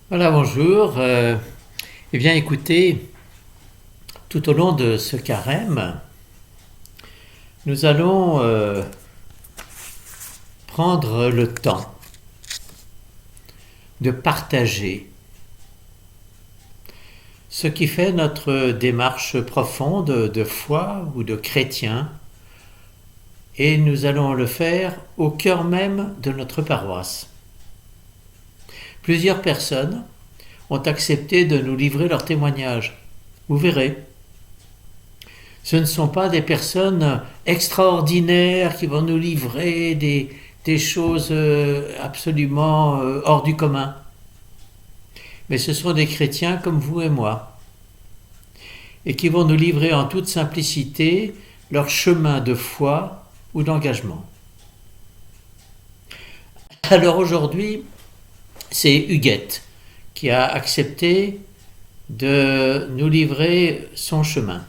Voilà, bonjour. Eh bien, écoutez, tout au long de ce carême, nous allons prendre le temps de partager ce qui fait notre démarche profonde de foi ou de chrétien, et nous allons le faire au cœur même de notre paroisse. Plusieurs personnes ont accepté de nous livrer leur témoignage. Vous verrez, ce ne sont pas des personnes extraordinaires qui vont nous livrer des choses absolument hors du commun. Mais ce sont des chrétiens comme vous et moi, et qui vont nous livrer en toute simplicité leur chemin de foi ou d'engagement. Alors aujourd'hui, c'est Huguette qui a accepté de nous livrer son chemin.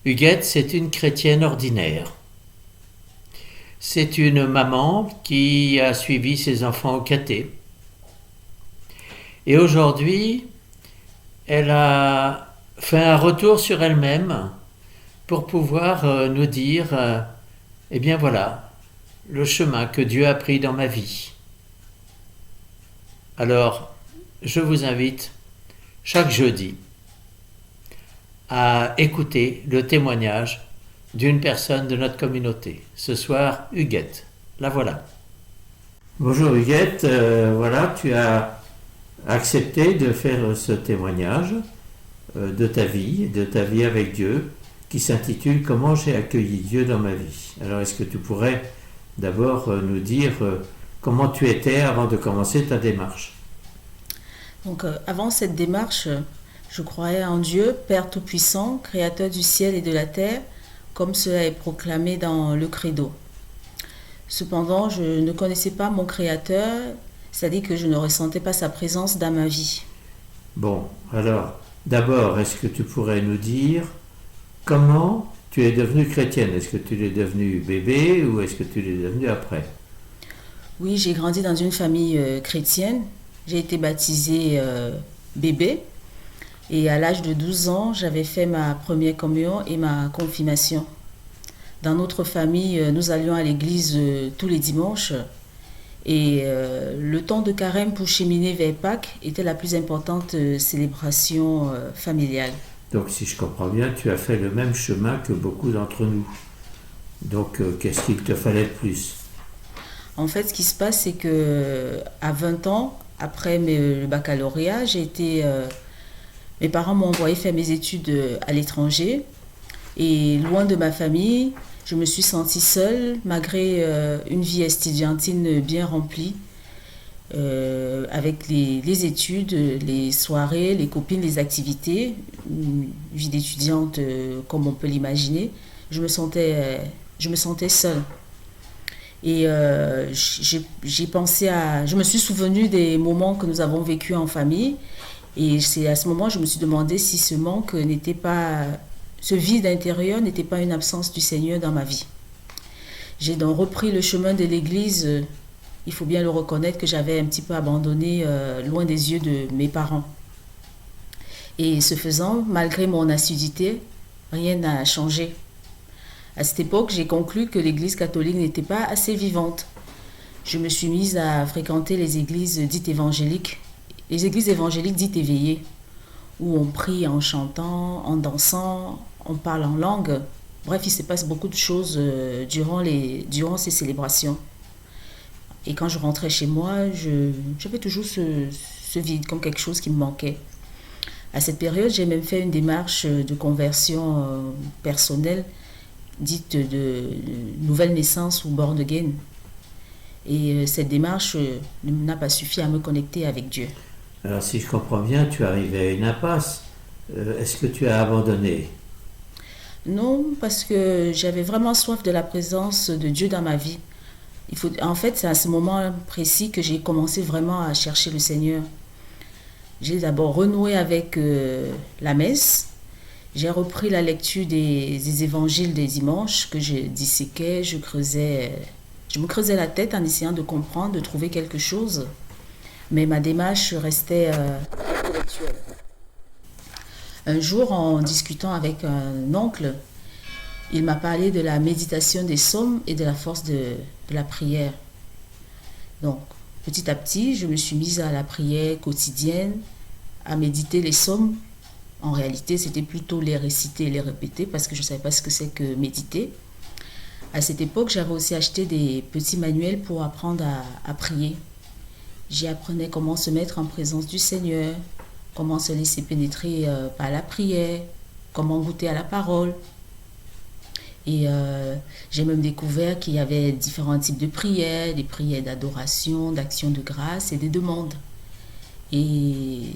Huguette, c'est une chrétienne ordinaire. C'est une maman qui a suivi ses enfants au caté. Et aujourd'hui, elle a fait un retour sur elle-même pour pouvoir nous dire, eh bien voilà, le chemin que Dieu a pris dans ma vie. Alors, je vous invite chaque jeudi à écouter le témoignage d'une personne de notre communauté. Ce soir, Huguette. La voilà. Bonjour Huguette, voilà, tu as accepté de faire ce témoignage de ta vie avec Dieu, qui s'intitule Comment j'ai accueilli Dieu dans ma vie. Alors, est-ce que tu pourrais d'abord nous dire comment tu étais avant de commencer ta démarche? Donc, avant cette démarche, je croyais en Dieu, Père Tout-Puissant, Créateur du ciel et de la terre, comme cela est proclamé dans le Credo. Cependant, je ne connaissais pas mon Créateur, c'est-à-dire que je ne ressentais pas sa présence dans ma vie. Bon, alors, d'abord, est-ce que tu pourrais nous dire comment tu es devenue chrétienne? Est-ce que tu l'es devenue bébé ou est-ce que tu l'es devenue après? Oui, j'ai grandi dans une famille chrétienne. J'ai été baptisée bébé. Et à l'âge de 12 ans, j'avais fait ma première communion et ma confirmation. Dans notre famille, nous allions à l'église tous les dimanches. Et le temps de carême pour cheminer vers Pâques était la plus importante célébration familiale. Donc, si je comprends bien, tu as fait le même chemin que beaucoup d'entre nous. Donc, qu'est-ce qu'il te fallait de plus? En fait, ce qui se passe, c'est que à 20 ans, après le baccalauréat, mes parents m'ont envoyé faire mes études à l'étranger. Et loin de ma famille, je me suis sentie seule, malgré une vie estudiantine bien remplie, avec les études, les soirées, les copines, les activités, une vie d'étudiante comme on peut l'imaginer. Je me sentais seule. Et j'ai pensé je me suis souvenue des moments que nous avons vécus en famille. Et c'est à ce moment que je me suis demandé si ce manque n'était pas, ce vide intérieur n'était pas une absence du Seigneur dans ma vie. J'ai donc repris le chemin de l'église. Il faut bien le reconnaître que j'avais un petit peu abandonné loin des yeux de mes parents. Et ce faisant, malgré mon assiduité, rien n'a changé. À cette époque, j'ai conclu que l'église catholique n'était pas assez vivante. Je me suis mise à fréquenter les églises dites évangéliques, les églises évangéliques dites éveillées, où on prie en chantant, en dansant, on parle en langue. Bref, il se passe beaucoup de choses durant ces célébrations. Et quand je rentrais chez moi, j'avais toujours ce vide, comme quelque chose qui me manquait. À cette période, j'ai même fait une démarche de conversion personnelle, dite de nouvelle naissance ou born again. Et cette démarche n'a pas suffi à me connecter avec Dieu. Alors, si je comprends bien, tu es arrivé à une impasse. Est-ce que tu as abandonné? Non, parce que j'avais vraiment soif de la présence de Dieu dans ma vie. En fait, c'est à ce moment précis que j'ai commencé vraiment à chercher le Seigneur. J'ai d'abord renoué avec la messe. J'ai repris la lecture des évangiles des dimanches que je disséquais, je me creusais la tête en essayant de comprendre, de trouver quelque chose. mais ma démarche restait intellectuelle. Un jour, en discutant avec un oncle, il m'a parlé de la méditation des psaumes et de la force de la prière. Donc, petit à petit, je me suis mise à la prière quotidienne, à méditer les psaumes. En réalité, c'était plutôt les réciter et les répéter parce que je ne savais pas ce que c'est que méditer. À cette époque, j'avais aussi acheté des petits manuels pour apprendre à prier. J'y apprenais comment se mettre en présence du Seigneur, comment se laisser pénétrer par la prière, comment goûter à la parole. Et j'ai même découvert qu'il y avait différents types de prières, des prières d'adoration, d'action de grâce et des demandes. Et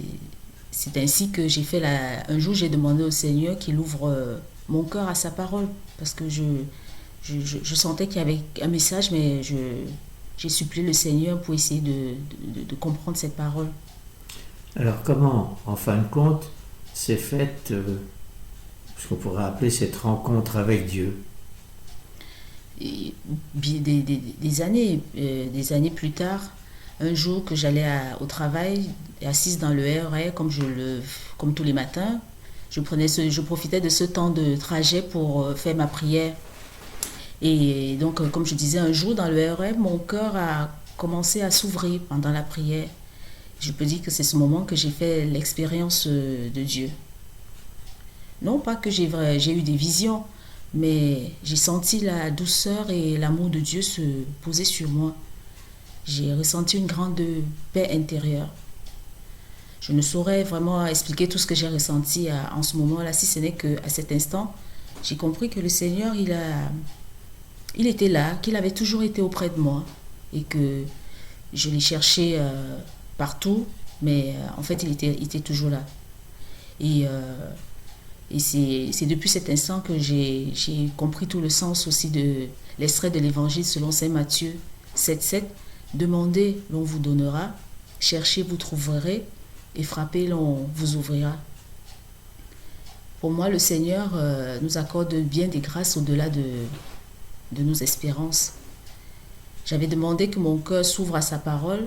c'est ainsi que j'ai fait un jour, j'ai demandé au Seigneur qu'il ouvre mon cœur à sa parole. Parce que je sentais qu'il y avait un message, mais j'ai supplié le Seigneur pour essayer de comprendre cette parole. Alors comment, en fin de compte, s'est faite ce qu'on pourrait appeler cette rencontre avec Dieu? Et des années plus tard, un jour que j'allais au travail, assise dans le RER comme tous les matins, je profitais de ce temps de trajet pour faire ma prière. Et donc, comme je disais, un jour dans le RER, mon cœur a commencé à s'ouvrir pendant la prière. Je peux dire que c'est ce moment que j'ai fait l'expérience de Dieu. Non pas que j'ai eu des visions, mais j'ai senti la douceur et l'amour de Dieu se poser sur moi. J'ai ressenti une grande paix intérieure. Je ne saurais vraiment expliquer tout ce que j'ai ressenti en ce moment-là, si ce n'est qu'à cet instant, j'ai compris que le Seigneur, il était là, qu'il avait toujours été auprès de moi et que je l'ai cherché partout, mais en fait, il était toujours là. Et, euh, et c'est depuis cet instant que j'ai compris tout le sens aussi de l'extrait de l'évangile selon saint Matthieu 7,7. Demandez, l'on vous donnera, cherchez, vous trouverez, et frappez, l'on vous ouvrira. Pour moi, le Seigneur nous accorde bien des grâces au-delà de nos espérances. J'avais demandé que mon cœur s'ouvre à sa parole.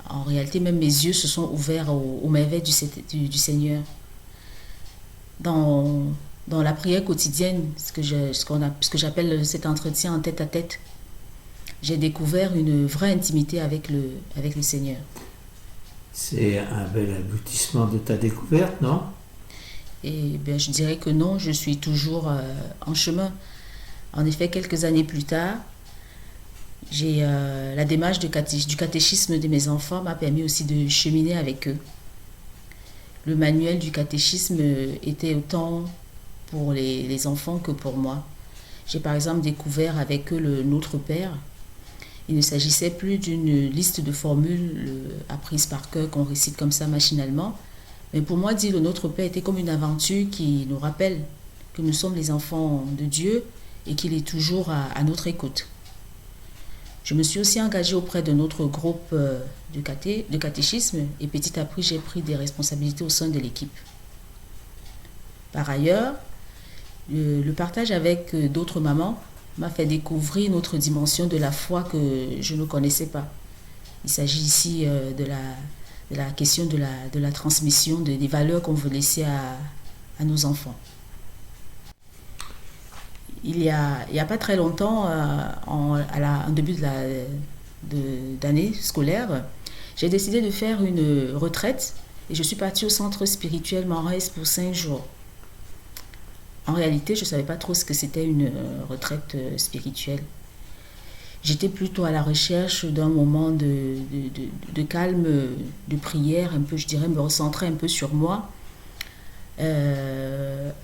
En réalité, même mes yeux se sont ouverts aux merveilles du Seigneur. Dans la prière quotidienne, ce que j'appelle cet entretien en tête à tête, j'ai découvert une vraie intimité avec le Seigneur. C'est un bel aboutissement de ta découverte, non? Et bien, je dirais que non, je suis toujours en chemin. En effet, quelques années plus tard, la démarche du catéchisme de mes enfants m'a permis aussi de cheminer avec eux. Le manuel du catéchisme était autant pour les enfants que pour moi. J'ai par exemple découvert avec eux le Notre Père. Il ne s'agissait plus d'une liste de formules apprises par cœur qu'on récite comme ça machinalement. Mais pour moi, dire le Notre Père était comme une aventure qui nous rappelle que nous sommes les enfants de Dieu et qu'il est toujours à notre écoute. Je me suis aussi engagée auprès de notre groupe de catéchisme et petit à petit, j'ai pris des responsabilités au sein de l'équipe. Par ailleurs, le partage avec d'autres mamans m'a fait découvrir une autre dimension de la foi que je ne connaissais pas. Il s'agit ici de la question de la transmission des valeurs qu'on veut laisser à nos enfants. Il y a pas très longtemps, en début d'année scolaire, j'ai décidé de faire une retraite et je suis partie au centre spirituel Maurice pour 5 jours. En réalité, je ne savais pas trop ce que c'était une retraite spirituelle. J'étais plutôt à la recherche d'un moment de calme, de prière, un peu, je dirais, me recentrer un peu sur moi.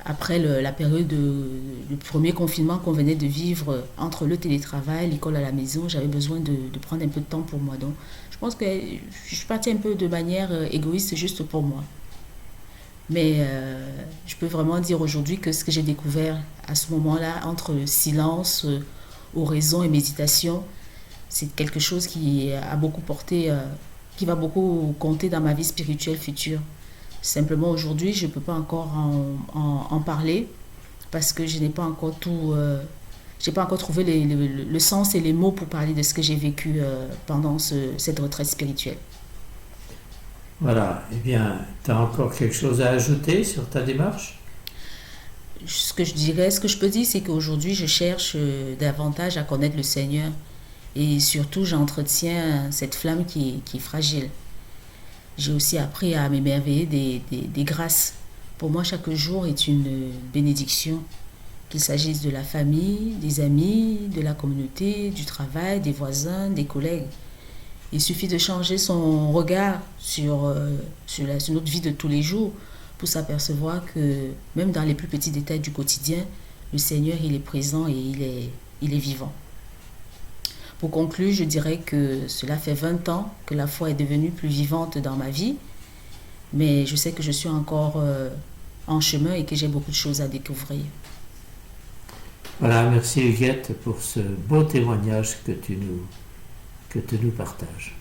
Après la période du premier confinement qu'on venait de vivre entre le télétravail, l'école à la maison, j'avais besoin de prendre un peu de temps pour moi. Donc, je pense que je suis partie un peu de manière égoïste juste pour moi. Mais je peux vraiment dire aujourd'hui que ce que j'ai découvert à ce moment-là, entre silence, oraison et méditation, c'est quelque chose qui a beaucoup porté, qui va beaucoup compter dans ma vie spirituelle future. Simplement aujourd'hui, je ne peux pas encore en parler parce que je n'ai pas encore j'ai pas encore trouvé le sens et les mots pour parler de ce que j'ai vécu pendant cette retraite spirituelle. Voilà, eh bien, tu as encore quelque chose à ajouter sur ta démarche? Ce que je peux dire, c'est qu'aujourd'hui, je cherche davantage à connaître le Seigneur. Et surtout, j'entretiens cette flamme qui est fragile. J'ai aussi appris à m'émerveiller des grâces. Pour moi, chaque jour est une bénédiction, qu'il s'agisse de la famille, des amis, de la communauté, du travail, des voisins, des collègues. Il suffit de changer son regard sur notre vie de tous les jours pour s'apercevoir que même dans les plus petits détails du quotidien, le Seigneur, il est présent et il est vivant. Pour conclure, je dirais que cela fait 20 ans que la foi est devenue plus vivante dans ma vie, mais je sais que je suis encore en chemin et que j'ai beaucoup de choses à découvrir. Voilà, merci Huguette pour ce beau témoignage que tu nous partages.